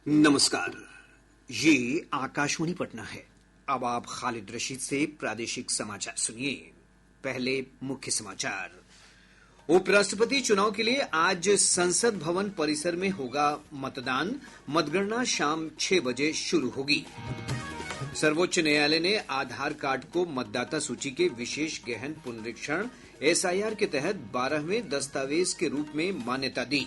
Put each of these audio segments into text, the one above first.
नमस्कार, ये आकाशवाणी पटना है। अब आप खालिद रशीद से प्रादेशिक समाचार सुनिए। पहले मुख्य समाचार। उपराष्ट्रपति चुनाव के लिए आज संसद भवन परिसर में होगा मतदान। मतगणना शाम 6 बजे शुरू होगी। सर्वोच्च न्यायालय ने आधार कार्ड को मतदाता सूची के विशेष गहन पुनरीक्षण एसआईआर के तहत 12वें दस्तावेज के रूप में मान्यता दी।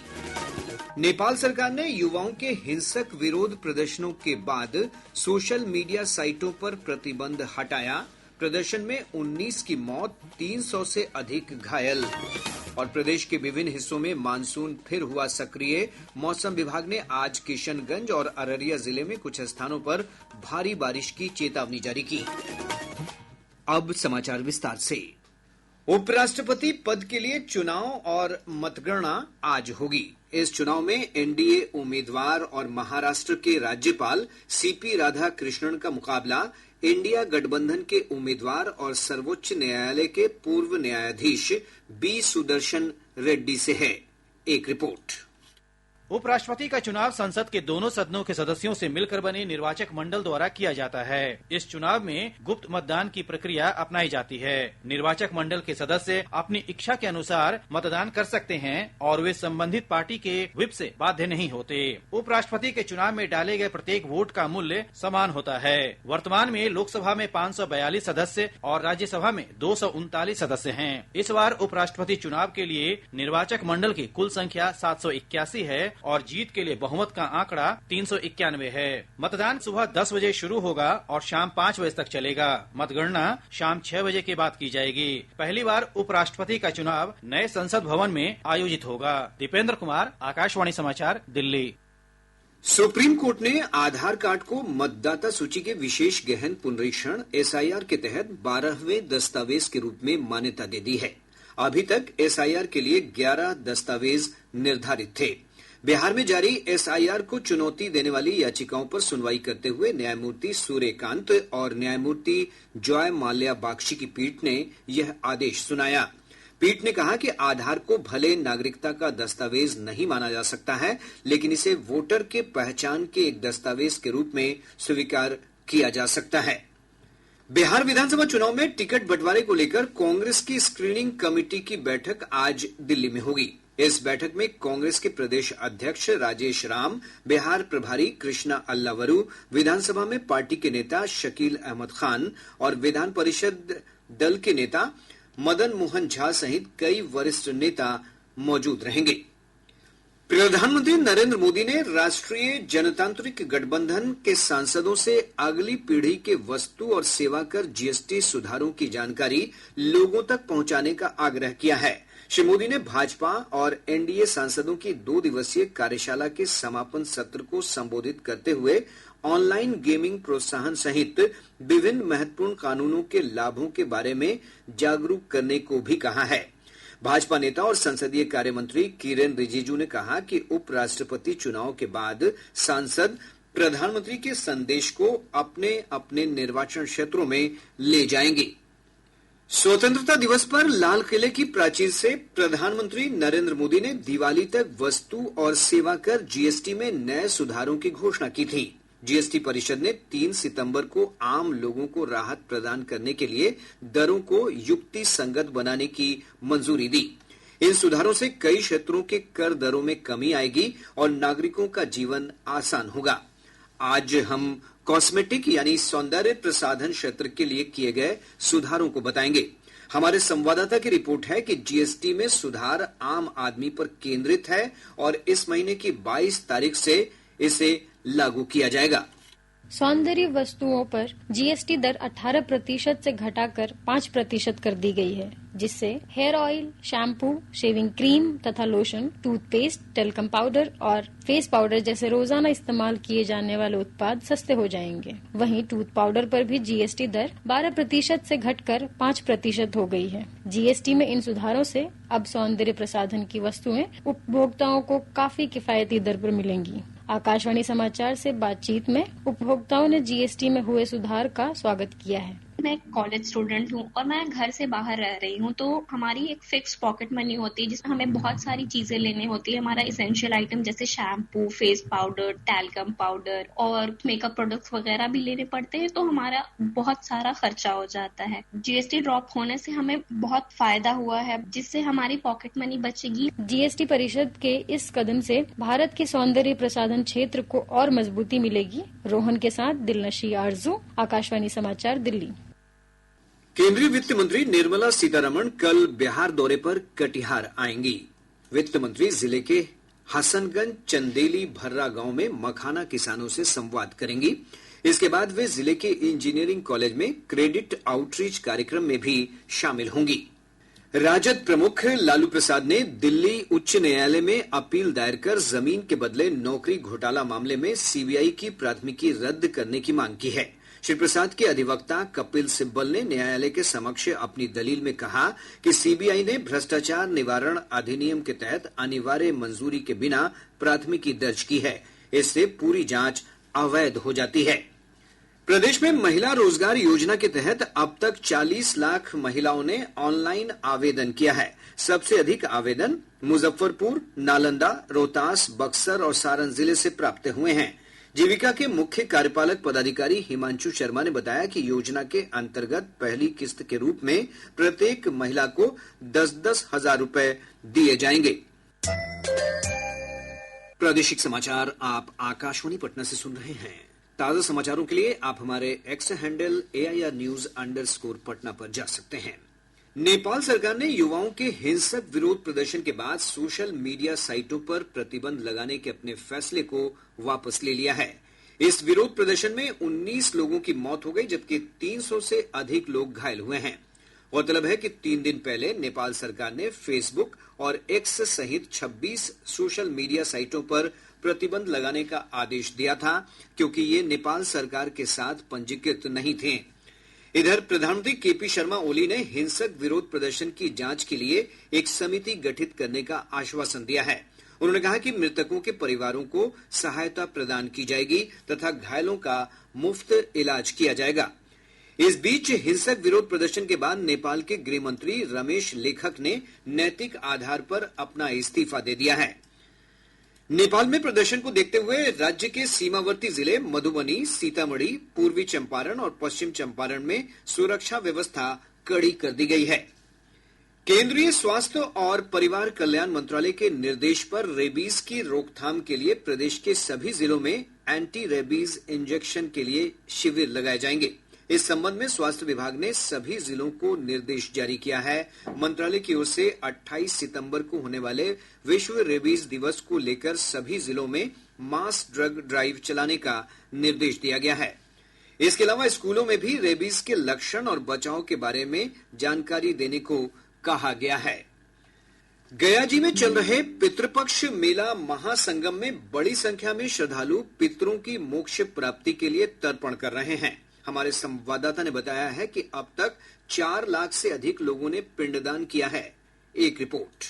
नेपाल सरकार ने युवाओं के हिंसक विरोध प्रदर्शनों के बाद सोशल मीडिया साइटों पर प्रतिबंध हटाया। प्रदर्शन में 19 की मौत, 300 से अधिक घायल। और प्रदेश के विभिन्न हिस्सों में मानसून फिर हुआ सक्रिय। मौसम विभाग ने आज किशनगंज और अररिया जिले में कुछ स्थानों पर भारी बारिश की चेतावनी जारी की। अब समाचार विस्तार से। उपराष्ट्रपति पद के लिए चुनाव और मतगणना आज होगी। इस चुनाव में एनडीए उम्मीदवार और महाराष्ट्र के राज्यपाल सीपी राधाकृष्णन का मुकाबला इंडिया गठबंधन के उम्मीदवार और सर्वोच्च न्यायालय के पूर्व न्यायाधीश बी सुदर्शन रेड्डी से है। एक रिपोर्ट। उपराष्ट्रपति का चुनाव संसद के दोनों सदनों के सदस्यों से मिलकर बने निर्वाचक मंडल द्वारा किया जाता है। इस चुनाव में गुप्त मतदान की प्रक्रिया अपनाई जाती है। निर्वाचक मंडल के सदस्य अपनी इच्छा के अनुसार मतदान कर सकते हैं और वे संबंधित पार्टी के व्हिप से बाध्य नहीं होते। उपराष्ट्रपति के चुनाव में डाले गए प्रत्येक वोट का मूल्य समान होता है। वर्तमान में लोकसभा में 542 सदस्य और राज्यसभा में 239 सदस्य हैं। इस बार उपराष्ट्रपति चुनाव के लिए निर्वाचक मंडल की कुल संख्या 781 है और जीत के लिए बहुमत का आंकड़ा 391 है। मतदान सुबह 10 बजे शुरू होगा और शाम 5 बजे तक चलेगा। मतगणना शाम 6 बजे के बाद की जाएगी। पहली बार उपराष्ट्रपति का चुनाव नए संसद भवन में आयोजित होगा। दीपेंद्र कुमार, आकाशवाणी समाचार, दिल्ली। सुप्रीम कोर्ट ने आधार कार्ड को मतदाता सूची के विशेष गहन पुनरीक्षण एसआईआर के तहत 12वें दस्तावेज के रूप में मान्यता दे दी है। अभी तक एसआईआर के लिए 11 दस्तावेज निर्धारित थे। बिहार में जारी एसआईआर को चुनौती देने वाली याचिकाओं पर सुनवाई करते हुए न्यायमूर्ति सूर्यकांत और न्यायमूर्ति जॉय माल्या बागची की पीठ ने यह आदेश सुनाया। पीठ ने कहा कि आधार को भले नागरिकता का दस्तावेज नहीं माना जा सकता है, लेकिन इसे वोटर के पहचान के एक दस्तावेज के रूप में स्वीकार किया जा सकता है। बिहार विधानसभा चुनाव में टिकट बंटवारे को लेकर कांग्रेस की स्क्रीनिंग कमेटी की बैठक आज दिल्ली में होगी। इस बैठक में कांग्रेस के प्रदेश अध्यक्ष राजेश राम, बिहार प्रभारी कृष्णा अल्लावरू, विधानसभा में पार्टी के नेता शकील अहमद खान और विधान परिषद दल के नेता मदन मोहन झा सहित कई वरिष्ठ नेता मौजूद रहेंगे। प्रधानमंत्री नरेंद्र मोदी ने राष्ट्रीय जनतांत्रिक गठबंधन के सांसदों से अगली पीढ़ी के वस्तु और सेवा कर जीएसटी सुधारों की जानकारी लोगों तक पहुंचाने का आग्रह किया है। श्री मोदी ने भाजपा और एनडीए सांसदों की 2 दिवसीय कार्यशाला के समापन सत्र को संबोधित करते हुए ऑनलाइन गेमिंग प्रोत्साहन सहित विभिन्न महत्वपूर्ण कानूनों के लाभों के बारे में जागरूक करने को भी कहा है। भाजपा नेता और संसदीय कार्य मंत्री किरेन रिजिजू ने कहा कि उपराष्ट्रपति चुनाव के बाद सांसद प्रधानमंत्री के संदेश को अपने अपने निर्वाचन क्षेत्रों में ले जाएंगे। स्वतंत्रता दिवस पर लाल किले की प्राचीर से प्रधानमंत्री नरेंद्र मोदी ने दिवाली तक वस्तु और सेवा कर जीएसटी में नए सुधारों की घोषणा की थी। जीएसटी परिषद ने 3 सितंबर को आम लोगों को राहत प्रदान करने के लिए दरों को युक्ति संगत बनाने की मंजूरी दी। इन सुधारों से कई क्षेत्रों के कर दरों में कमी आएगी और नागरिकों का जीवन आसान होगा। आज हम कॉस्मेटिक यानी सौंदर्य प्रसाधन क्षेत्र के लिए किए गए सुधारों को बताएंगे। हमारे संवाददाता की रिपोर्ट है कि जीएसटी में सुधार आम आदमी पर केंद्रित है और इस महीने की 22 तारीख से इसे लागू किया जाएगा। सौंदर्य वस्तुओं पर जीएसटी दर 18% से घटाकर 5% कर दी गई है, जिससे hair oil, shampoo, shaving cream तथा लोशन, टूथपेस्ट, टेल्कम पाउडर और फेस पाउडर जैसे रोजाना इस्तेमाल किए जाने वाले उत्पाद सस्ते हो जाएंगे। वहीं टूथ पाउडर पर भी जीएसटी दर 12% से घटकर 5% हो गई है। जीएसटी में इन सुधारों से अब सौंदर्य प्रसाधन की वस्तुएं उपभोक्ताओं को काफी किफायती दर पर मिलेंगी। आकाशवाणी समाचार से बातचीत में उपभोक्ताओं ने जीएसटी में हुए सुधार का स्वागत किया है। मैं एक कॉलेज स्टूडेंट हूँ और मैं घर से बाहर रह रही हूँ, तो हमारी एक फिक्स पॉकेट मनी होती है जिसमें हमें बहुत सारी चीजें लेनी होती है। हमारा इसेंशियल आइटम जैसे shampoo, face powder, talcum powder और मेकअप प्रोडक्ट्स वगैरह भी लेने पड़ते हैं, तो हमारा बहुत सारा खर्चा हो जाता है। जीएसटी ड्रॉप होने से हमें बहुत फायदा हुआ है, जिससे हमारी पॉकेट मनी बचेगी। जीएसटी परिषद के इस कदम से भारत के सौंदर्य प्रसाधन क्षेत्र को और मजबूती मिलेगी। रोहन के साथ दिलनशी आरजू, आकाशवाणी समाचार, दिल्ली। केंद्रीय वित्त मंत्री निर्मला सीतारमण कल बिहार दौरे पर कटिहार आएंगी। वित्त मंत्री जिले के हसनगंज चंदेली भर्रा गांव में मखाना किसानों से संवाद करेंगी। इसके बाद वे जिले के इंजीनियरिंग कॉलेज में क्रेडिट आउटरीच कार्यक्रम में भी शामिल होंगी। राजद प्रमुख लालू प्रसाद ने दिल्ली उच्च न्यायालय में अपील दायर कर जमीन के बदले नौकरी घोटाला मामले में सीबीआई की प्राथमिकी रद्द करने की मांग की है। श्री प्रसाद के अधिवक्ता कपिल सिब्बल ने न्यायालय के समक्ष अपनी दलील में कहा कि सीबीआई ने भ्रष्टाचार निवारण अधिनियम के तहत अनिवार्य मंजूरी के बिना प्राथमिकी दर्ज की है। इससे पूरी जांच अवैध हो जाती है। प्रदेश में महिला रोजगार योजना के तहत अब तक 40 लाख महिलाओं ने ऑनलाइन आवेदन किया है। सबसे अधिक आवेदन मुजफ्फरपुर, नालंदा, रोहतास, बक्सर और सारण जिले से प्राप्त हुए हैं। जीविका के मुख्य कार्यपालक पदाधिकारी हिमांशु शर्मा ने बताया कि योजना के अंतर्गत पहली किस्त के रूप में प्रत्येक महिला को 10-10 हजार रूपये दिए जाएंगे। प्रादेशिक समाचार आप आकाशवाणी पटना से सुन रहे हैं। ताजा समाचारों के लिए आप हमारे एक्स हैंडल AIR News _ पर जा सकते हैं। नेपाल सरकार ने युवाओं के हिंसक विरोध प्रदर्शन के बाद सोशल मीडिया साइटों पर प्रतिबंध लगाने के अपने फैसले को वापस ले लिया है। इस विरोध प्रदर्शन में 19 लोगों की मौत हो गई, जबकि 300 से अधिक लोग घायल हुए हैं। गौरतलब है कि 3 दिन पहले नेपाल सरकार ने फेसबुक और एक्स सहित 26 सोशल मीडिया साइटों पर प्रतिबंध लगाने का आदेश दिया था, क्योंकि ये नेपाल सरकार के साथ पंजीकृत नहीं थे। इधर प्रधानमंत्री केपी शर्मा ओली ने हिंसक विरोध प्रदर्शन की जांच के लिए एक समिति गठित करने का आश्वासन दिया है। उन्होंने कहा कि मृतकों के परिवारों को सहायता प्रदान की जाएगी तथा घायलों का मुफ्त इलाज किया जाएगा। इस बीच हिंसक विरोध प्रदर्शन के बाद नेपाल के गृह मंत्री रमेश लेखक ने नैतिक आधार पर अपना इस्तीफा दे दिया है। नेपाल में प्रदर्शन को देखते हुए राज्य के सीमावर्ती जिले मधुबनी, सीतामढ़ी, पूर्वी चंपारण और पश्चिम चंपारण में सुरक्षा व्यवस्था कड़ी कर दी गई है। केंद्रीय स्वास्थ्य और परिवार कल्याण मंत्रालय के निर्देश पर रेबीज की रोकथाम के लिए प्रदेश के सभी जिलों में एंटी रेबीज इंजेक्शन के लिए शिविर लगाए जाएंगे। इस संबंध में स्वास्थ्य विभाग ने सभी जिलों को निर्देश जारी किया है। मंत्रालय की ओर से 28 सितंबर को होने वाले विश्व रेबीज दिवस को लेकर सभी जिलों में मास ड्रग ड्राइव चलाने का निर्देश दिया गया है। इसके अलावा स्कूलों में भी रेबीज के लक्षण और बचाव के बारे में जानकारी देने को कहा गया है। गया जी में चल रहे पितृपक्ष मेला महासंगम में बड़ी संख्या में श्रद्धालु पितरों की मोक्ष प्राप्ति के लिए तर्पण कर रहे हैं। हमारे संवाददाता ने बताया है कि अब तक 4 लाख से अधिक लोगों ने पिंडदान किया है। एक रिपोर्ट।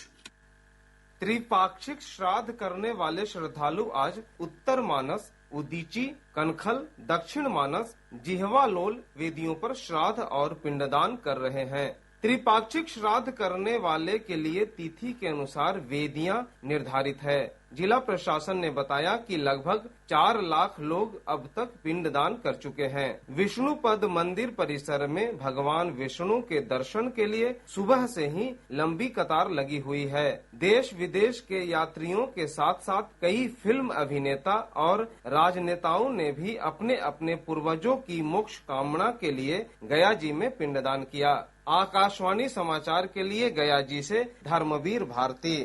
त्रिपाक्षिक श्राद्ध करने वाले श्रद्धालु आज उत्तर मानस, उदीची, कनखल, दक्षिण मानस, जिह्वालोल वेदियों पर श्राद्ध और पिंडदान कर रहे हैं। त्रिपाक्षिक श्राद्ध करने वाले के लिए तिथि के अनुसार वेदियां निर्धारित है। जिला प्रशासन ने बताया कि लगभग 4 लाख लोग अब तक पिंडदान कर चुके हैं। विष्णुपद मंदिर परिसर में भगवान विष्णु के दर्शन के लिए सुबह से ही लंबी कतार लगी हुई है। देश विदेश के यात्रियों के साथ साथ कई फिल्म अभिनेता और राजनेताओं ने भी अपने अपने पूर्वजों की मोक्ष कामना के लिए गया जी में पिंडदान किया। आकाशवाणी समाचार के लिए गया जी से धर्मवीर भारती।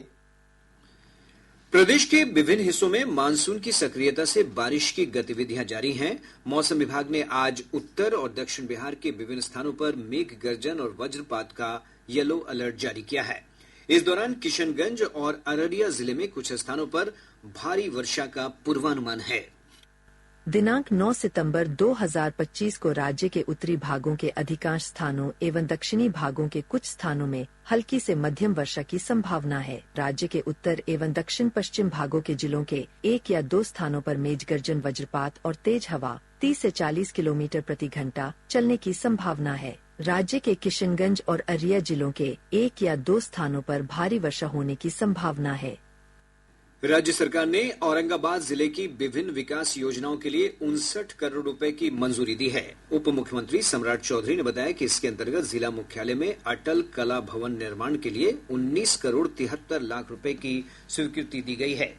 प्रदेश के विभिन्न हिस्सों में मानसून की सक्रियता से बारिश की गतिविधियां जारी हैं। मौसम विभाग ने आज उत्तर और दक्षिण बिहार के विभिन्न स्थानों पर मेघ गर्जन और वज्रपात का येलो अलर्ट जारी किया है। इस दौरान किशनगंज और अररिया जिले में कुछ स्थानों पर भारी वर्षा का पूर्वानुमान है। दिनांक 9 सितंबर 2025 को राज्य के उत्तरी भागों के अधिकांश स्थानों एवं दक्षिणी भागों के कुछ स्थानों में हल्की से मध्यम वर्षा की संभावना है। राज्य के उत्तर एवं दक्षिण पश्चिम भागों के जिलों के 1 या 2 स्थानों पर मेघ गर्जन, वज्रपात और तेज हवा 30 से 40 किलोमीटर प्रति घंटा चलने की संभावना है। राज्य के किशनगंज और अरिया जिलों के 1 या 2 स्थानों पर भारी वर्षा होने की संभावना है। राज्य सरकार ने औरंगाबाद जिले की विभिन्न विकास योजनाओं के लिए 59 करोड़ रुपए की मंजूरी दी है। उप मुख्यमंत्री सम्राट चौधरी ने बताया कि इसके अंतर्गत जिला मुख्यालय में अटल कला भवन निर्माण के लिए 19 करोड़ 73 लाख रुपए की स्वीकृति दी गई है।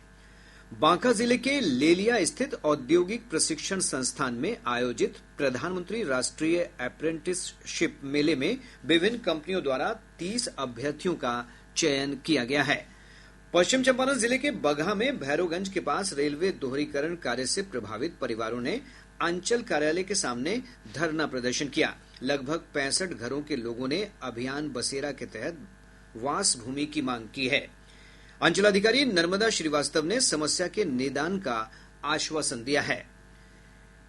बांका जिले के लेलिया स्थित औद्योगिक प्रशिक्षण संस्थान में आयोजित प्रधानमंत्री राष्ट्रीय अप्रेंटिसशिप मेले में विभिन्न कंपनियों द्वारा 30 अभ्यर्थियों का चयन किया गया है। पश्चिम चंपारण जिले के बगहा में भैरोगंज के पास रेलवे दोहरीकरण कार्य से प्रभावित परिवारों ने अंचल कार्यालय के सामने धरना प्रदर्शन किया। लगभग 65 घरों के लोगों ने अभियान बसेरा के तहत वास भूमि की मांग की है। अंचलाधिकारी नर्मदा श्रीवास्तव ने समस्या के निदान का आश्वासन दिया है।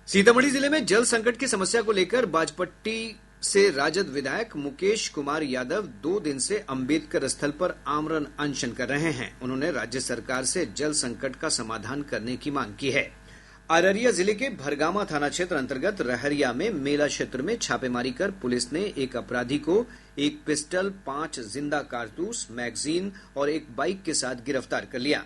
सीतामढ़ी जिले में जल संकट की समस्या को लेकर बाजपट्टी से राजद विधायक मुकेश कुमार यादव 2 दिन से अंबेडकर स्थल पर आमरण अनशन कर रहे हैं। उन्होंने राज्य सरकार से जल संकट का समाधान करने की मांग की है। अररिया जिले के भरगामा थाना क्षेत्र अंतर्गत रहरिया में मेला क्षेत्र में छापेमारी कर पुलिस ने एक अपराधी को एक पिस्टल, 5 जिंदा कारतूस, मैगजीन और एक बाइक के साथ गिरफ्तार कर लिया।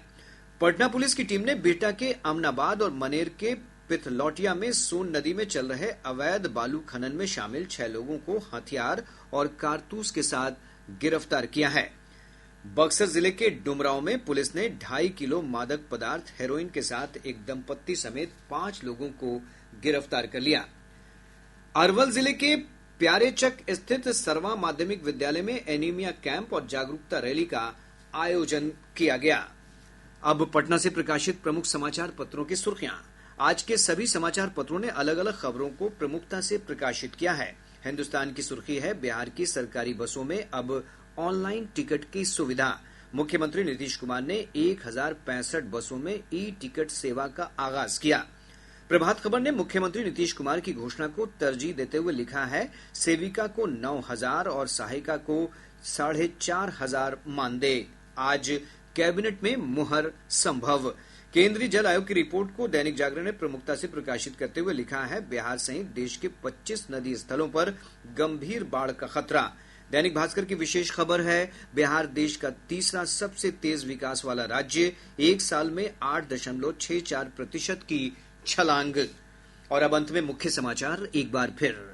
पटना पुलिस की टीम ने बिहटा के अमनाबाद और मनेर के पिथलौटिया में सोन नदी में चल रहे अवैध बालू खनन में शामिल 6 लोगों को हथियार और कारतूस के साथ गिरफ्तार किया है। बक्सर जिले के डुमरांव में पुलिस ने 2.5 किलो मादक पदार्थ हेरोइन के साथ एक दंपत्ति समेत 5 लोगों को गिरफ्तार कर लिया। अरवल जिले के प्यारेचक स्थित सरवा माध्यमिक विद्यालय में एनीमिया कैंप और जागरूकता रैली का आयोजन किया गया। अब पटना से प्रकाशित प्रमुख समाचार पत्रों की सुर्खियां। आज के सभी समाचार पत्रों ने अलग अलग खबरों को प्रमुखता से प्रकाशित किया है। हिन्दुस्तान की सुर्खी है, बिहार की सरकारी बसों में अब ऑनलाइन टिकट की सुविधा। मुख्यमंत्री नीतीश कुमार ने 1065 बसों में ई टिकट सेवा का आगाज किया। प्रभात खबर ने मुख्यमंत्री नीतीश कुमार की घोषणा को तरजीह देते हुए लिखा है, सेविका को 9,000 और सहायिका को 4,500 मानदेय। आज कैबिनेट में मुहर संभव। केंद्रीय जल आयोग की रिपोर्ट को दैनिक जागरण ने प्रमुखता से प्रकाशित करते हुए लिखा है, बिहार सहित देश के 25 नदी स्थलों पर गंभीर बाढ़ का खतरा। दैनिक भास्कर की विशेष खबर है, बिहार देश का तीसरा सबसे तेज विकास वाला राज्य, 1 साल में 8.64% की छलांग। और अब अंत में मुख्य समाचार एक बार फिर।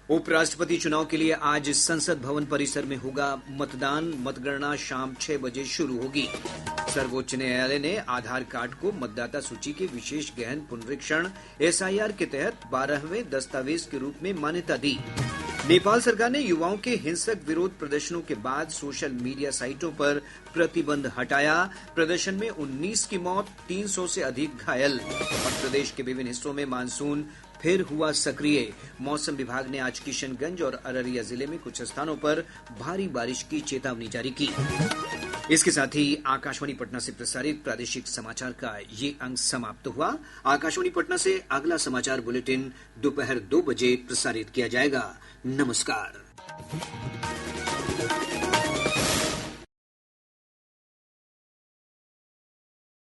उपराष्ट्रपति चुनाव के लिए आज संसद भवन परिसर में होगा मतदान। मतगणना शाम 6 बजे शुरू होगी। सर्वोच्च न्यायालय ने आधार कार्ड को मतदाता सूची के विशेष गहन पुनरीक्षण SIR के तहत 12वें दस्तावेज के रूप में मान्यता दी। नेपाल सरकार ने युवाओं के हिंसक विरोध प्रदर्शनों के बाद सोशल मीडिया साइटों पर प्रतिबंध हटाया। प्रदर्शन में 19 की मौत, 300 से अधिक घायल। और प्रदेश के विभिन्न हिस्सों में मानसून फिर हुआ सक्रिय। मौसम विभाग ने आज किशनगंज और अररिया जिले में कुछ स्थानों पर भारी बारिश की चेतावनी जारी की। इसके साथ ही आकाशवाणी पटना से प्रसारित प्रादेशिक समाचार का ये अंक समाप्त हुआ। आकाशवाणी पटना से अगला समाचार बुलेटिन दोपहर 2 बजे प्रसारित किया जाएगा। नमस्कार।